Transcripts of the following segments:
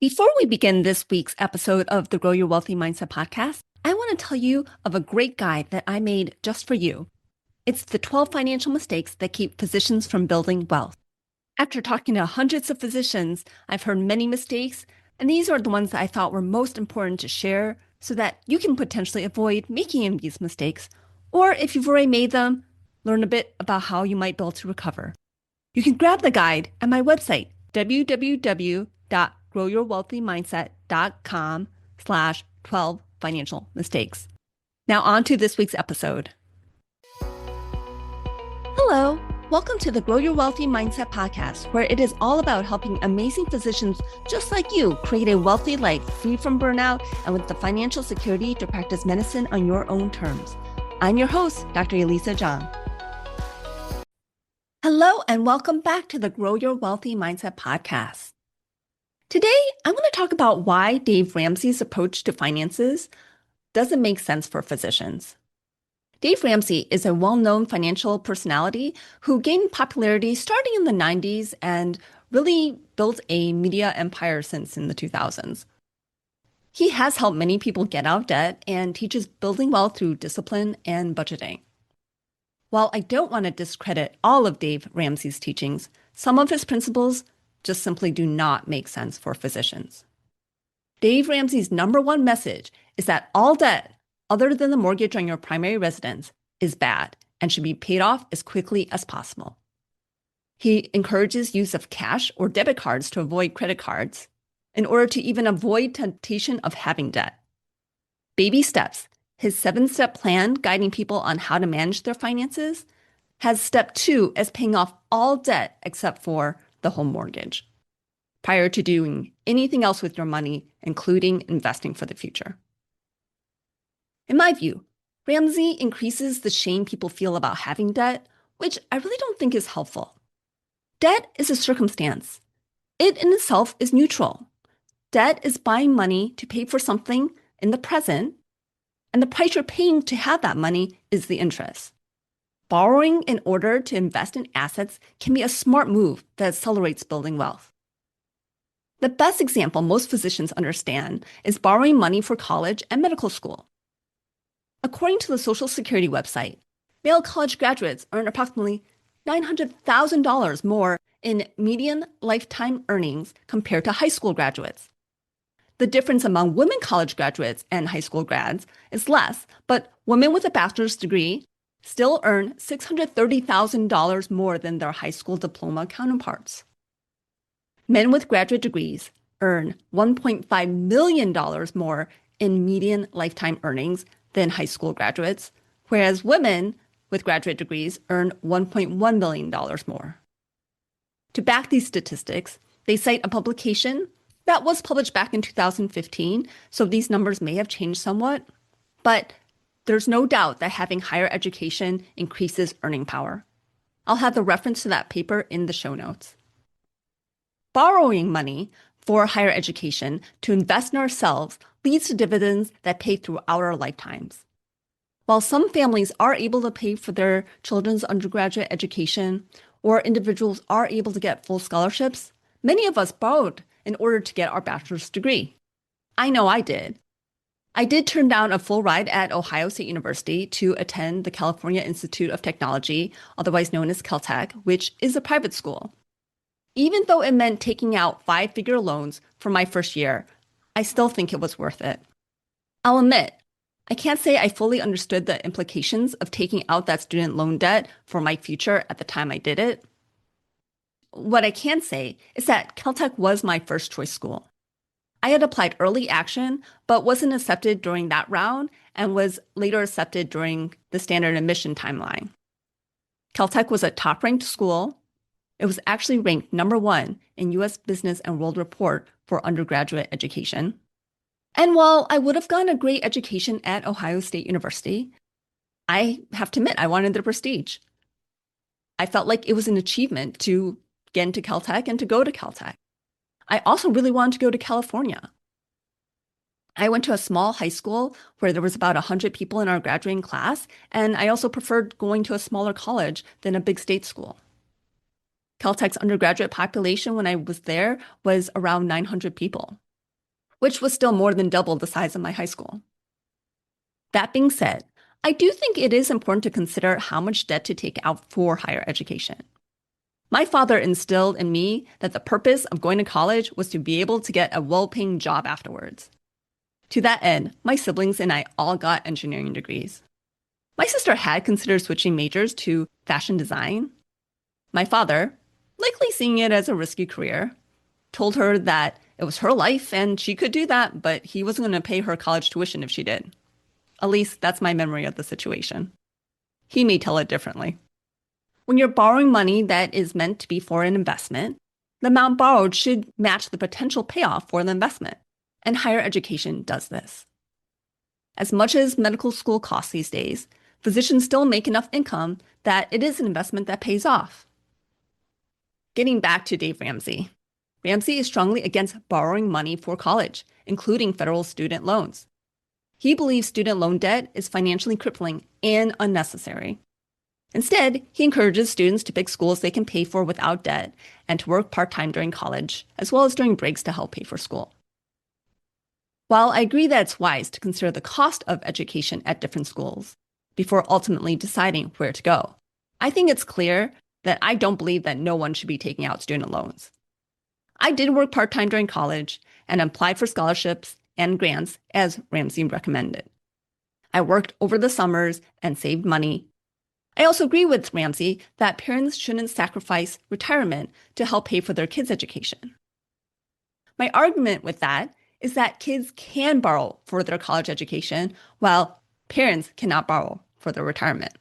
Before we begin this week's episode of the Grow Your Wealthy Mindset podcast, I want to tell you of a great guide that I made just for you. It's the 12 financial mistakes that keep physicians from building wealth. After talking to hundreds of physicians, I've heard many mistakes, and these are the ones that I thought were most important to share so that you can potentially avoid making these mistakes, or if you've already made them, learn a bit about how you might be able to recover. You can grab the guide at my website, www.growyourwealthymindset.com/12 financial mistakes. Now on to this week's episode. Hello, welcome to the Grow Your Wealthy Mindset podcast, where it is all about helping amazing physicians just like you create a wealthy life free from burnout and with the financial security to practice medicine on your own terms. I'm your host, Dr. Elisa Zhang. Hello, and welcome back to the Grow Your Wealthy Mindset podcast. Today, I want to talk about why Dave Ramsey's approach to finances doesn't make sense for physicians. Dave Ramsey is a well-known financial personality who gained popularity starting in the 90s and really built a media empire since in the 2000s. He has helped many people get out of debt and teaches building wealth through discipline and budgeting. While I don't want to discredit all of Dave Ramsey's teachings, some of his principles just simply do not make sense for physicians. Dave Ramsey's number one message is that all debt, other than the mortgage on your primary residence, is bad and should be paid off as quickly as possible. He encourages use of cash or debit cards to avoid credit cards in order to even avoid temptation of having debt. Baby steps. His 7-step plan guiding people on how to manage their finances has step 2 as paying off all debt except for the home mortgage, prior to doing anything else with your money, including investing for the future. In my view, Ramsey increases the shame people feel about having debt, which I really don't think is helpful. Debt is a circumstance. It in itself is neutral. Debt is buying money to pay for something in the present, and the price you're paying to have that money is the interest. Borrowing in order to invest in assets can be a smart move that accelerates building wealth. The best example most physicians understand is borrowing money for college and medical school. According to the Social Security website, male college graduates earn approximately $900,000 more in median lifetime earnings compared to high school graduates. The difference among women college graduates and high school grads is less, but women with a bachelor's degree still earn $630,000 more than their high school diploma counterparts. Men with graduate degrees earn $1.5 million more in median lifetime earnings than high school graduates, whereas women with graduate degrees earn $1.1 million more. To back these statistics, they cite a publication that was published back in 2015, so these numbers may have changed somewhat, but there's no doubt that having higher education increases earning power. I'll have the reference to that paper in the show notes. Borrowing money for higher education to invest in ourselves leads to dividends that pay throughout our lifetimes. While some families are able to pay for their children's undergraduate education, or individuals are able to get full scholarships, many of us borrowed in order to get our bachelor's degree. I know I did. I did turn down a full ride at Ohio State University to attend the California Institute of Technology, otherwise known as Caltech, which is a private school. Even though it meant taking out 5-figure loans for my first year, I still think it was worth it. I'll admit, I can't say I fully understood the implications of taking out that student loan debt for my future at the time I did it. What I can say is that Caltech was my first choice school. I had applied early action, but wasn't accepted during that round and was later accepted during the standard admission timeline. Caltech was a top-ranked school. It was actually ranked number 1 in U.S. Business and World Report for undergraduate education. And while I would have gotten a great education at Ohio State University, I have to admit I wanted the prestige. I felt like it was an achievement to get into Caltech and to go to Caltech. I also really wanted to go to California. I went to a small high school where there was about 100 people in our graduating class, and I also preferred going to a smaller college than a big state school. Caltech's undergraduate population when I was there was around 900 people. which was still more than double the size of my high school. That being said, I do think it is important to consider how much debt to take out for higher education. My father instilled in me that the purpose of going to college was to be able to get a well-paying job afterwards. To that end, my siblings and I all got engineering degrees. My sister had considered switching majors to fashion design. My father, likely seeing it as a risky career, told her that it was her life and she could do that, but he wasn't going to pay her college tuition if she did. At least that's my memory of the situation. He may tell it differently. When you're borrowing money that is meant to be for an investment, the amount borrowed should match the potential payoff for the investment, and higher education does this. As much as medical school costs these days, physicians still make enough income that it is an investment that pays off. Getting back to Dave Ramsey. Ramsey is strongly against borrowing money for college, including federal student loans. He believes student loan debt is financially crippling and unnecessary. Instead, he encourages students to pick schools they can pay for without debt and to work part-time during college, as well as during breaks to help pay for school. While I agree that it's wise to consider the cost of education at different schools before ultimately deciding where to go, I think it's clear that I don't believe that no one should be taking out student loans. I did work part-time during college and applied for scholarships and grants as Ramsey recommended. I worked over the summers and saved money. I also agree with Ramsey that parents shouldn't sacrifice retirement to help pay for their kids' education. My argument with that is that kids can borrow for their college education while parents cannot borrow for their retirement.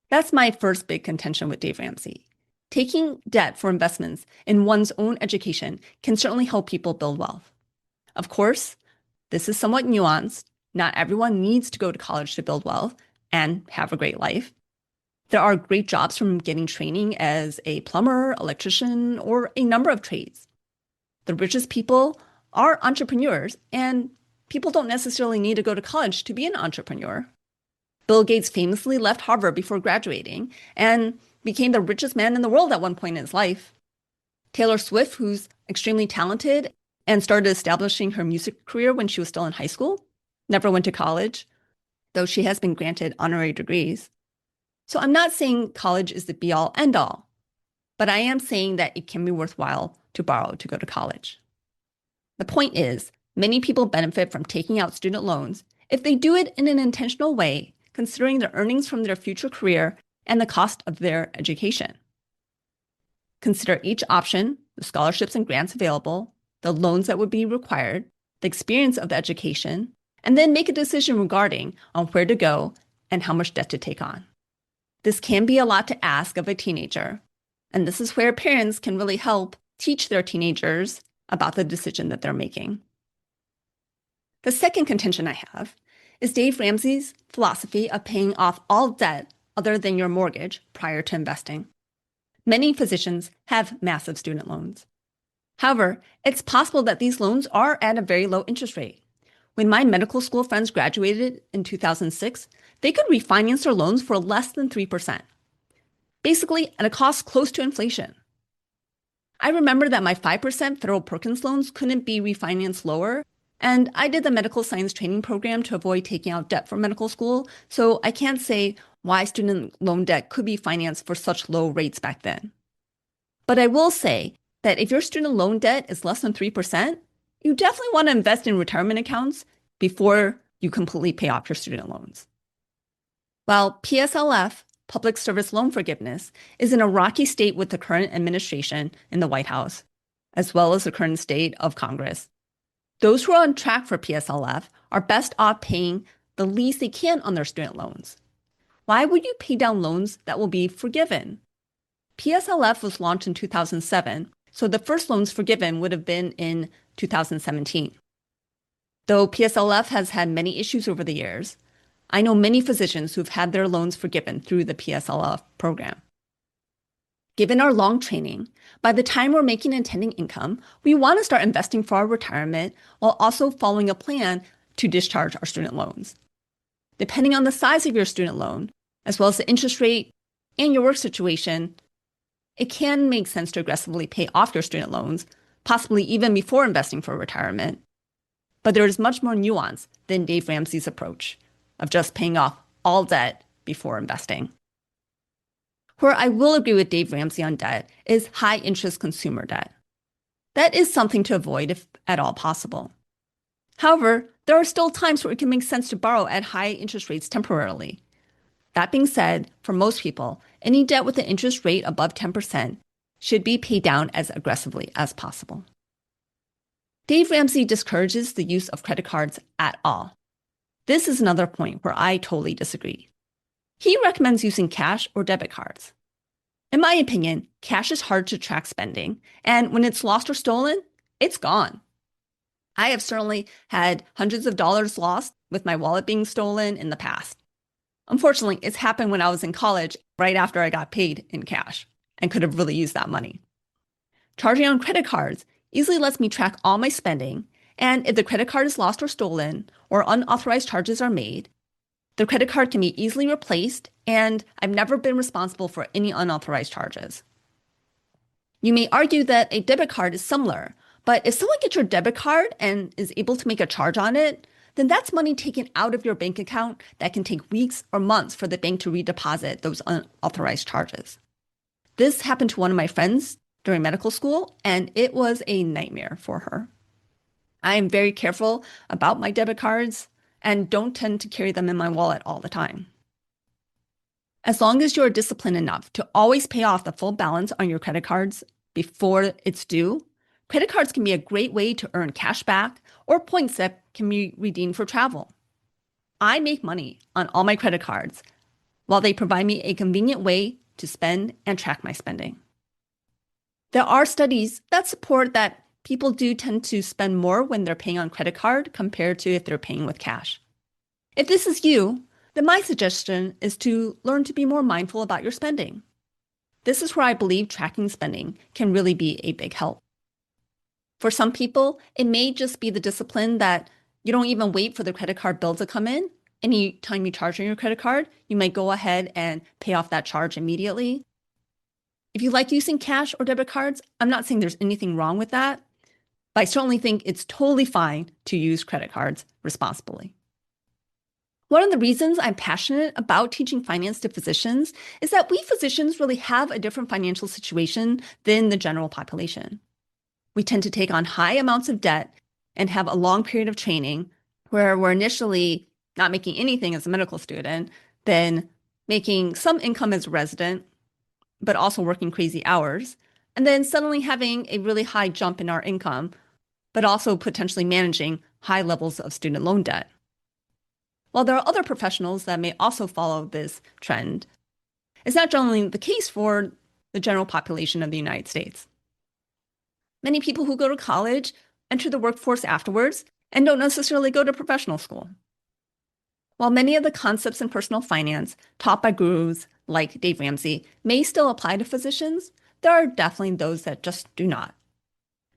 That's my first big contention with Dave Ramsey. Taking debt for investments in one's own education can certainly help people build wealth. Of course, this is somewhat nuanced. Not everyone needs to go to college to build wealth and have a great life. There are great jobs from getting training as a plumber, electrician, or a number of trades. The richest people are entrepreneurs, and people don't necessarily need to go to college to be an entrepreneur. Bill Gates famously left Harvard before graduating and became the richest man in the world at one point in his life. Taylor Swift, who's extremely talented and started establishing her music career when she was still in high school, never went to college, though she has been granted honorary degrees. So I'm not saying college is the be-all, end-all, but I am saying that it can be worthwhile to borrow to go to college. The point is, many people benefit from taking out student loans if they do it in an intentional way, considering their earnings from their future career and the cost of their education. Consider each option, the scholarships and grants available, the loans that would be required, the experience of the education, and then make a decision regarding on where to go and how much debt to take on. This can be a lot to ask of a teenager, and this is where parents can really help teach their teenagers about the decision that they're making. The second contention I have is Dave Ramsey's philosophy of paying off all debt other than your mortgage prior to investing. Many physicians have massive student loans. However, it's possible that these loans are at a very low interest rate. When my medical school friends graduated in 2006, they could refinance their loans for less than 3%, basically at a cost close to inflation. I remember that my 5% federal Perkins loans couldn't be refinanced lower, and I did the medical science training program to avoid taking out debt for medical school, so I can't say why student loan debt could be financed for such low rates back then. But I will say that if your student loan debt is less than 3%, you definitely want to invest in retirement accounts before you completely pay off your student loans. While PSLF, Public Service Loan Forgiveness, is in a rocky state with the current administration in the White House, as well as the current state of Congress, those who are on track for PSLF are best off paying the least they can on their student loans. Why would you pay down loans that will be forgiven? PSLF was launched in 2007, so the first loans forgiven would have been in 2017. Though PSLF has had many issues over the years, I know many physicians who've had their loans forgiven through the PSLF program. Given our long training, by the time we're making intending income, we want to start investing for our retirement while also following a plan to discharge our student loans. Depending on the size of your student loan, as well as the interest rate and your work situation, it can make sense to aggressively pay off your student loans possibly even before investing for retirement. But there is much more nuance than Dave Ramsey's approach of just paying off all debt before investing. Where I will agree with Dave Ramsey on debt is high interest consumer debt. That is something to avoid if at all possible. However, there are still times where it can make sense to borrow at high interest rates temporarily. That being said, for most people, any debt with an interest rate above 10% should be paid down as aggressively as possible. Dave Ramsey discourages the use of credit cards at all. This is another point where I totally disagree. He recommends using cash or debit cards. In my opinion, cash is hard to track spending, and when it's lost or stolen, it's gone. I have certainly had hundreds of dollars lost with my wallet being stolen in the past. Unfortunately, it's happened when I was in college right after I got paid in cash and could have really used that money. Charging on credit cards easily lets me track all my spending, and if the credit card is lost or stolen or unauthorized charges are made, the credit card can be easily replaced, and I've never been responsible for any unauthorized charges. You may argue that a debit card is similar, but if someone gets your debit card and is able to make a charge on it, then that's money taken out of your bank account that can take weeks or months for the bank to redeposit those unauthorized charges. This happened to one of my friends during medical school, and it was a nightmare for her. I am very careful about my debit cards and don't tend to carry them in my wallet all the time. As long as you're disciplined enough to always pay off the full balance on your credit cards before it's due, credit cards can be a great way to earn cash back or points that can be redeemed for travel. I make money on all my credit cards while they provide me a convenient way to spend and track my spending. There are studies that support that people do tend to spend more when they're paying on credit card compared to if they're paying with cash. If this is you, then my suggestion is to learn to be more mindful about your spending. This is where I believe tracking spending can really be a big help. For some people, it may just be the discipline that you don't even wait for the credit card bill to come in. Anytime you charge on your credit card, you might go ahead and pay off that charge immediately. If you like using cash or debit cards, I'm not saying there's anything wrong with that, but I certainly think it's totally fine to use credit cards responsibly. One of the reasons I'm passionate about teaching finance to physicians is that we physicians really have a different financial situation than the general population. We tend to take on high amounts of debt and have a long period of training where we're initially not making anything as a medical student, then making some income as a resident, but also working crazy hours, and then suddenly having a really high jump in our income, but also potentially managing high levels of student loan debt. While there are other professionals that may also follow this trend, it's not generally the case for the general population of the United States. Many people who go to college enter the workforce afterwards and don't necessarily go to professional school. While many of the concepts in personal finance taught by gurus like Dave Ramsey may still apply to physicians, there are definitely those that just do not.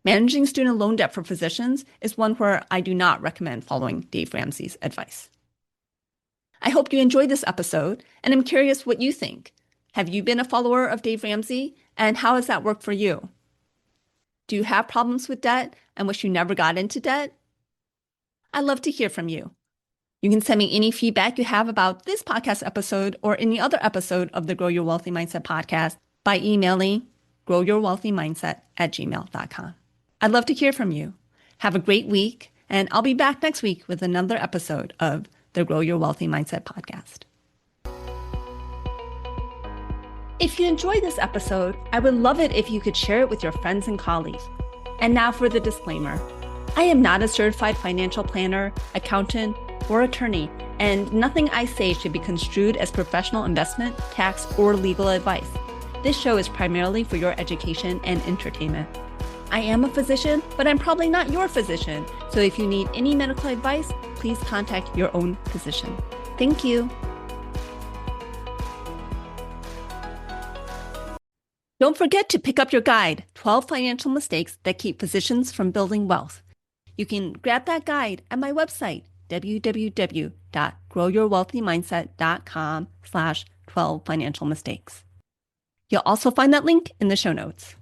Managing student loan debt for physicians is one where I do not recommend following Dave Ramsey's advice. I hope you enjoyed this episode, and I'm curious what you think. Have you been a follower of Dave Ramsey, and how has that worked for you? Do you have problems with debt and wish you never got into debt? I'd love to hear from you. You can send me any feedback you have about this podcast episode or any other episode of the Grow Your Wealthy Mindset podcast by emailing growyourwealthymindset@gmail.com. I'd love to hear from you. Have a great week, and I'll be back next week with another episode of the Grow Your Wealthy Mindset podcast. If you enjoyed this episode, I would love it if you could share it with your friends and colleagues. And now for the disclaimer. I am not a certified financial planner, accountant, or attorney, and nothing I say should be construed as professional investment, tax, or legal advice. This show is primarily for your education and entertainment. I am a physician, but I'm probably not your physician, so if you need any medical advice, please contact your own physician. Thank you. Don't forget to pick up your guide, 12 Financial Mistakes That Keep Physicians from Building Wealth. You can grab that guide at my website, www.growyourwealthymindset.com/12 financial mistakes. You'll also find that link in the show notes.